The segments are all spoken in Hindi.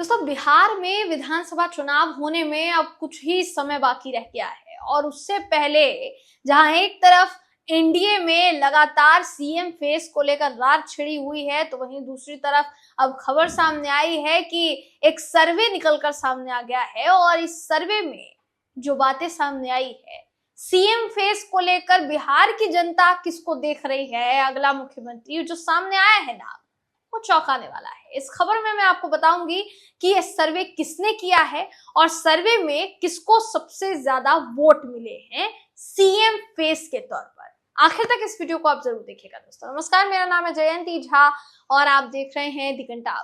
दोस्तों, बिहार में विधानसभा चुनाव होने में अब कुछ ही समय बाकी रह गया है और उससे पहले जहां एक तरफ एनडीए में लगातार सीएम फेस को लेकर रार छिड़ी हुई है, तो वहीं दूसरी तरफ अब खबर सामने आई है कि एक सर्वे निकलकर सामने आ गया है और इस सर्वे में जो बातें सामने आई है, सीएम फेस को लेकर बिहार की जनता किसको देख रही है, अगला मुख्यमंत्री जो सामने आया है ना, वो चौंकाने वाला है। इस खबर में मैं आपको बताऊंगी कि ये सर्वे किसने किया है और सर्वे में किसको सबसे ज्यादा वोट मिले हैं सीएम फेस के तौर पर। आखिर तक इस वीडियो को आप जरूर देखिएगा। दोस्तों नमस्कार, मेरा नाम है जयंती झा और आप देख रहे हैं दी घंटा।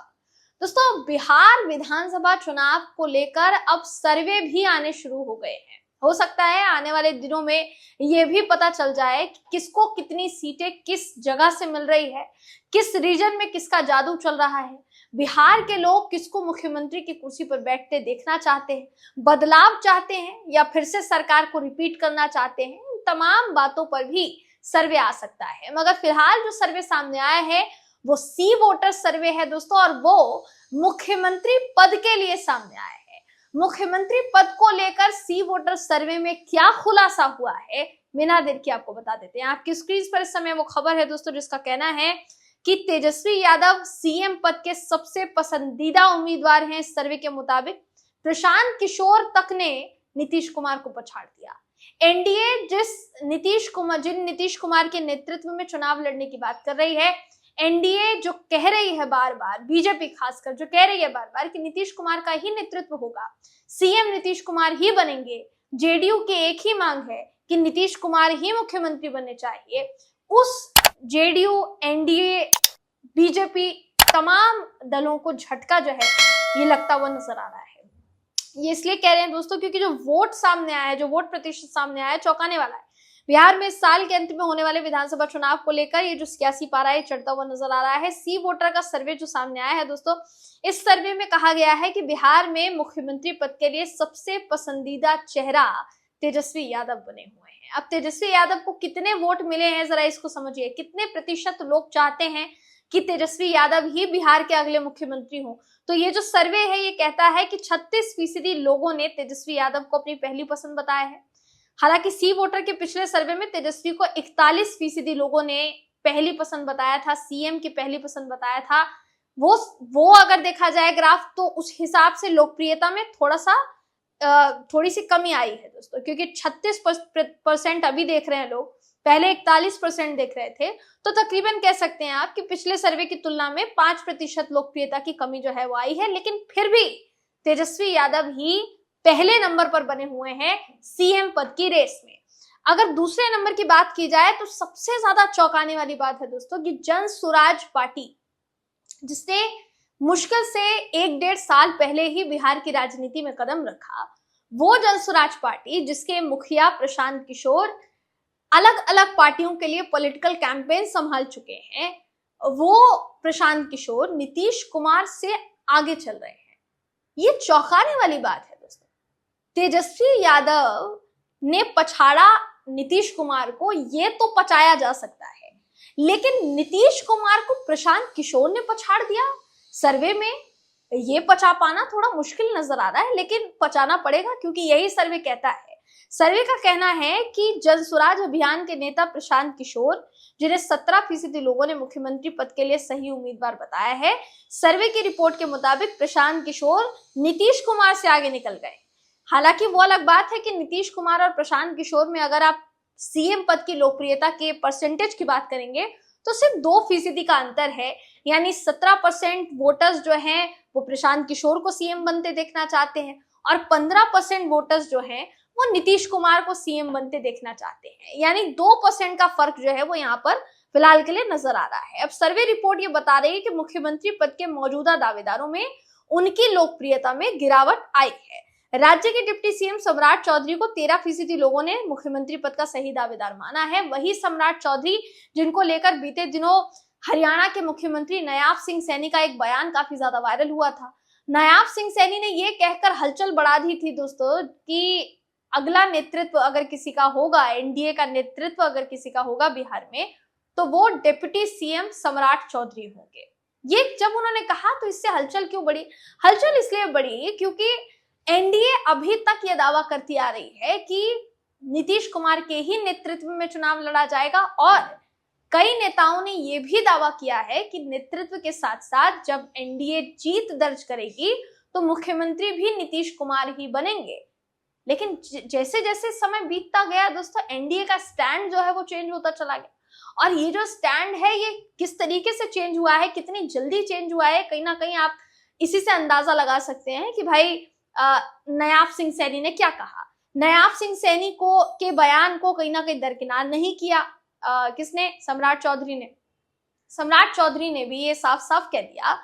दोस्तों, बिहार विधानसभा चुनाव को लेकर अब सर्वे भी आने शुरू हो गए हैं। हो सकता है आने वाले दिनों में ये भी पता चल जाए कि किसको कितनी सीटें किस जगह से मिल रही है, किस रीजन में किसका जादू चल रहा है, बिहार के लोग किसको मुख्यमंत्री की कुर्सी पर बैठते देखना चाहते हैं, बदलाव चाहते हैं या फिर से सरकार को रिपीट करना चाहते हैं। इन तमाम बातों पर भी सर्वे आ सकता है, मगर फिलहाल जो सर्वे सामने आया है वो सी वोटर सर्वे है दोस्तों, और वो मुख्यमंत्री पद के लिए सामने आया है। मुख्यमंत्री पद को लेकर सी वोटर सर्वे में क्या खुलासा हुआ है, बिना देर के आपको बता देते हैं। आपकी स्क्रीन पर इस समय वो खबर है दोस्तों जिसका कहना है कि तेजस्वी यादव सीएम पद के सबसे पसंदीदा उम्मीदवार हैं। इस सर्वे के मुताबिक प्रशांत किशोर तक ने नीतीश कुमार को पछाड़ दिया। एनडीए जिन नीतीश कुमार के नेतृत्व में चुनाव लड़ने की बात कर रही है, एनडीए जो कह रही है बार बार, बीजेपी खासकर जो कह रही है बार बार कि नीतीश कुमार का ही नेतृत्व होगा, सीएम नीतीश कुमार ही बनेंगे, जेडीयू की एक ही मांग है कि नीतीश कुमार ही मुख्यमंत्री बनने चाहिए, उस जेडीयू, एनडीए, बीजेपी तमाम दलों को झटका जो है ये लगता हुआ नजर आ रहा है। ये इसलिए कह रहे हैं दोस्तों क्योंकि जो वोट सामने आया है, जो वोट प्रतिशत सामने आया है, चौंकाने वाला है। बिहार में इस साल के अंत में होने वाले विधानसभा चुनाव को लेकर ये जो सियासी पारा है चढ़ता हुआ नजर आ रहा है। सी वोटर का सर्वे जो सामने आया है दोस्तों, इस सर्वे में कहा गया है कि बिहार में मुख्यमंत्री पद के लिए सबसे पसंदीदा चेहरा तेजस्वी यादव बने हुए हैं। अब तेजस्वी यादव को कितने वोट मिले हैं जरा इसको समझिए, कितने प्रतिशत लोग चाहते हैं कि तेजस्वी यादव ही बिहार के अगले मुख्यमंत्री हो। तो ये जो सर्वे है ये कहता है कि 36% लोगों ने तेजस्वी यादव को अपनी पहली पसंद बताया है। हालांकि सी वोटर के पिछले सर्वे में तेजस्वी को 41% लोगों ने पहली पसंद बताया था, सीएम की पहली पसंद बताया था। वो अगर देखा जाए ग्राफ तो उस हिसाब से लोकप्रियता में थोड़ी सी कमी आई है दोस्तों, क्योंकि 36% अभी देख रहे हैं लोग, पहले 41% देख रहे थे। तो तकरीबन कह सकते हैं आप कि पिछले सर्वे की तुलना में 5% लोकप्रियता की कमी जो है वो आई है, लेकिन फिर भी तेजस्वी यादव ही पहले नंबर पर बने हुए हैं सीएम पद की रेस में। अगर दूसरे नंबर की बात की जाए तो सबसे ज्यादा चौंकाने वाली बात है दोस्तों कि जन स्वराज पार्टी, जिसने मुश्किल से 1-1.5 साल पहले ही बिहार की राजनीति में कदम रखा, वो जन स्वराज पार्टी जिसके मुखिया प्रशांत किशोर अलग अलग पार्टियों के लिए पॉलिटिकल कैंपेन संभाल चुके हैं, वो प्रशांत किशोर नीतीश कुमार से आगे चल रहे हैं। ये चौंकाने वाली बात है दोस्तों। तेजस्वी यादव ने पछाड़ा नीतीश कुमार को, ये तो पचाया जा सकता है, लेकिन नीतीश कुमार को प्रशांत किशोर ने पछाड़ दिया। सर्वे में ये पचा पाना थोड़ा मुश्किल नजर आ रहा है, लेकिन पचाना पड़ेगा क्योंकि यही सर्वे कहता है। सर्वे का कहना है कि जन स्वराज अभियान के नेता प्रशांत किशोर, जिन्हें 17% लोगों ने मुख्यमंत्री पद के लिए सही उम्मीदवार बताया है, सर्वे की रिपोर्ट के मुताबिक प्रशांत किशोर नीतीश कुमार से आगे निकल गए। हालांकि वो अलग बात है कि नीतीश कुमार और प्रशांत किशोर में अगर आप सीएम पद की लोकप्रियता के परसेंटेज की बात करेंगे तो सिर्फ 2% का अंतर है, यानी 17% वोटर्स जो हैं वो प्रशांत किशोर को सीएम बनते देखना चाहते हैं और 15% वोटर्स जो हैं वो नीतीश कुमार को सीएम बनते देखना चाहते हैं। यानी 2% का फर्क जो है वो यहाँ पर फिलहाल के लिए नजर आ रहा है। अब सर्वे रिपोर्ट ये बता रही है कि मुख्यमंत्री पद के मौजूदा दावेदारों में उनकी लोकप्रियता में गिरावट आई है। राज्य के डिप्टी सीएम सम्राट चौधरी को 13% लोगों ने मुख्यमंत्री पद का सही दावेदार माना है। वही सम्राट चौधरी जिनको लेकर बीते दिनों हरियाणा के मुख्यमंत्री नायाब सिंह सैनी का एक बयान काफी ज्यादा वायरल हुआ था। नायाब सिंह सैनी ने ये कहकर हलचल बढ़ा दी थी दोस्तों कि अगला नेतृत्व अगर किसी का होगा, एनडीए का नेतृत्व अगर किसी का होगा बिहार में, तो वो डिप्टी सीएम सम्राट चौधरी होंगे। ये जब उन्होंने कहा तो इससे हलचल क्यों बढ़ी? हलचल इसलिए बढ़ी क्योंकि एनडीए अभी तक ये दावा करती आ रही है कि नीतीश कुमार के ही नेतृत्व में चुनाव लड़ा जाएगा, और कई नेताओं ने यह भी दावा किया है कि नेतृत्व के साथ साथ जब एनडीए जीत दर्ज करेगी तो मुख्यमंत्री भी नीतीश कुमार ही बनेंगे। लेकिन जैसे जैसे समय बीतता गया दोस्तों, एनडीए का स्टैंड जो है वो चेंज होता चला गया, और ये जो स्टैंड है ये किस तरीके से चेंज हुआ है, कितनी जल्दी चेंज हुआ है, कहीं ना कहीं आप इसी से अंदाजा लगा सकते हैं कि भाई नायाब सिंह सैनी ने क्या कहा। नायाब सिंह सैनी के बयान को कहीं ना कहीं दरकिनार नहीं किया। किसने? सम्राट चौधरी ने। सम्राट चौधरी ने भी ये साफ साफ कह दिया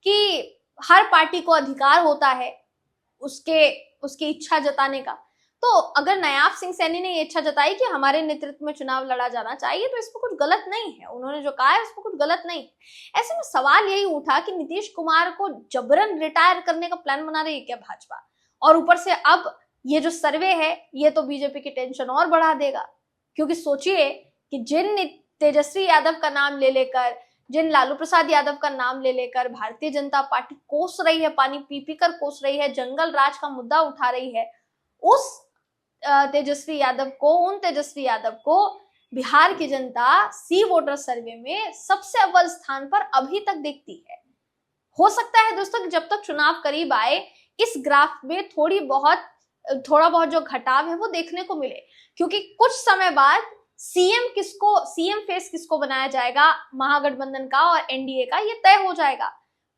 कि हर पार्टी को अधिकार होता है उसकी इच्छा जताने का। तो अगर नायाब सिंह सैनी ने ये इच्छा जताई कि हमारे नेतृत्व में चुनाव लड़ा जाना चाहिए तो इसमें कुछ गलत नहीं है, उन्होंने जो कहा है उसमें कुछ गलत नहीं है। ऐसे में सवाल यही उठा कि नीतीश कुमार को जबरन रिटायर करने का प्लान बना रही है क्या भाजपा? और ऊपर से अब ये जो सर्वे है ये तो बीजेपी की टेंशन और बढ़ा देगा, क्योंकि सोचिए कि जिन तेजस्वी यादव का नाम ले लेकर, जिन लालू प्रसाद यादव का नाम ले लेकर भारतीय जनता पार्टी कोस रही है, पानी पी पी कर कोस रही है, जंगल राज का मुद्दा उठा रही है, उन तेजस्वी यादव को बिहार की जनता सी वोटर सर्वे में सबसे अव्वल स्थान पर अभी तक देखती है। हो सकता है दोस्तों कि जब तक चुनाव करीब आए इस ग्राफ में थोड़ा बहुत जो घटाव है वो देखने को मिले, क्योंकि कुछ समय बाद सीएम फेस किसको बनाया जाएगा, महागठबंधन का और एनडीए का, ये तय हो जाएगा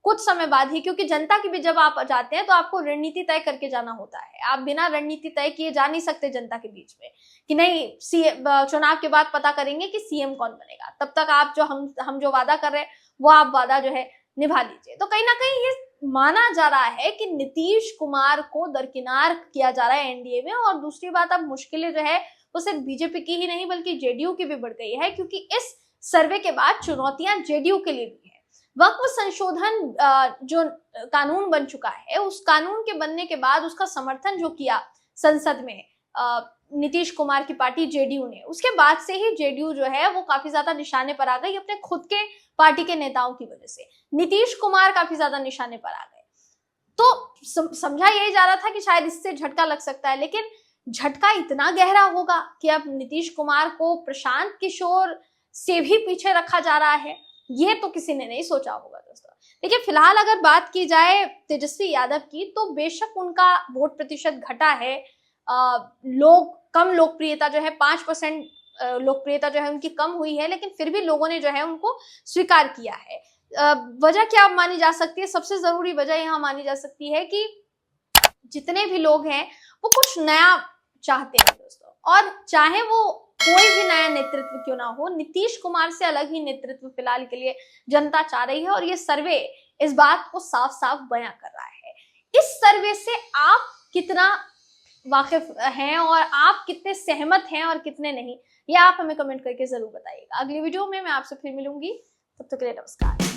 कुछ समय बाद ही। क्योंकि जनता की भी जब आप जाते हैं तो आपको रणनीति तय करके जाना होता है, आप बिना रणनीति तय किए जा नहीं सकते जनता के बीच में कि नहीं चुनाव के बाद पता करेंगे कि सीएम कौन बनेगा, तब तक आप जो हम जो वादा कर रहे हैं वो आप वादा जो है निभा लीजिए। तो कहीं ना कहीं ये माना जा रहा है कि नीतीश कुमार को दरकिनार किया जा रहा है एनडीए में। और दूसरी बात, अब मुश्किलें जो है वो सिर्फ बीजेपी की ही नहीं बल्कि जेडीयू की भी बढ़ गई है, क्योंकि इस सर्वे के बाद चुनौतियां जेडीयू के लिए भी है। वक्फ संशोधन जो कानून बन चुका है, उस कानून के बनने के बाद उसका समर्थन जो किया संसद में नीतीश कुमार की पार्टी जेडीयू ने, उसके बाद से ही जेडीयू जो है वो काफी ज्यादा निशाने पर आ गई अपने खुद के पार्टी के नेताओं की वजह से। नीतीश कुमार काफी ज्यादा निशाने पर आ गए, तो समझा यही जा रहा था कि शायद इससे झटका लग सकता है, लेकिन झटका इतना गहरा होगा कि अब नीतीश कुमार को प्रशांत किशोर से भी पीछे रखा जा रहा है, ये तो किसी ने नहीं सोचा होगा दोस्तों। देखिए, फिलहाल अगर बात की जाए तेजस्वी यादव की, तो बेशक उनका वोट प्रतिशत घटा है, कम लोकप्रियता जो है 5% लोकप्रियता जो है उनकी कम हुई है, लेकिन फिर भी लोगों ने जो है उनको स्वीकार किया है। वजह क्या मानी जा सकती है? सबसे जरूरी वजह यहाँ मानी जा सकती है कि जितने भी लोग हैं वो कुछ नया चाहते हैं दोस्तों, और चाहे वो कोई भी नया नेतृत्व क्यों ना हो, नीतीश कुमार से अलग ही नेतृत्व फिलहाल के लिए जनता चाह रही है, और ये सर्वे इस बात को साफ साफ बयां कर रहा है। इस सर्वे से आप कितना वाकिफ हैं और आप कितने सहमत हैं और कितने नहीं, ये आप हमें कमेंट करके जरूर बताइएगा। अगली वीडियो में मैं आपसे फिर मिलूंगी, तब तक के लिए नमस्कार।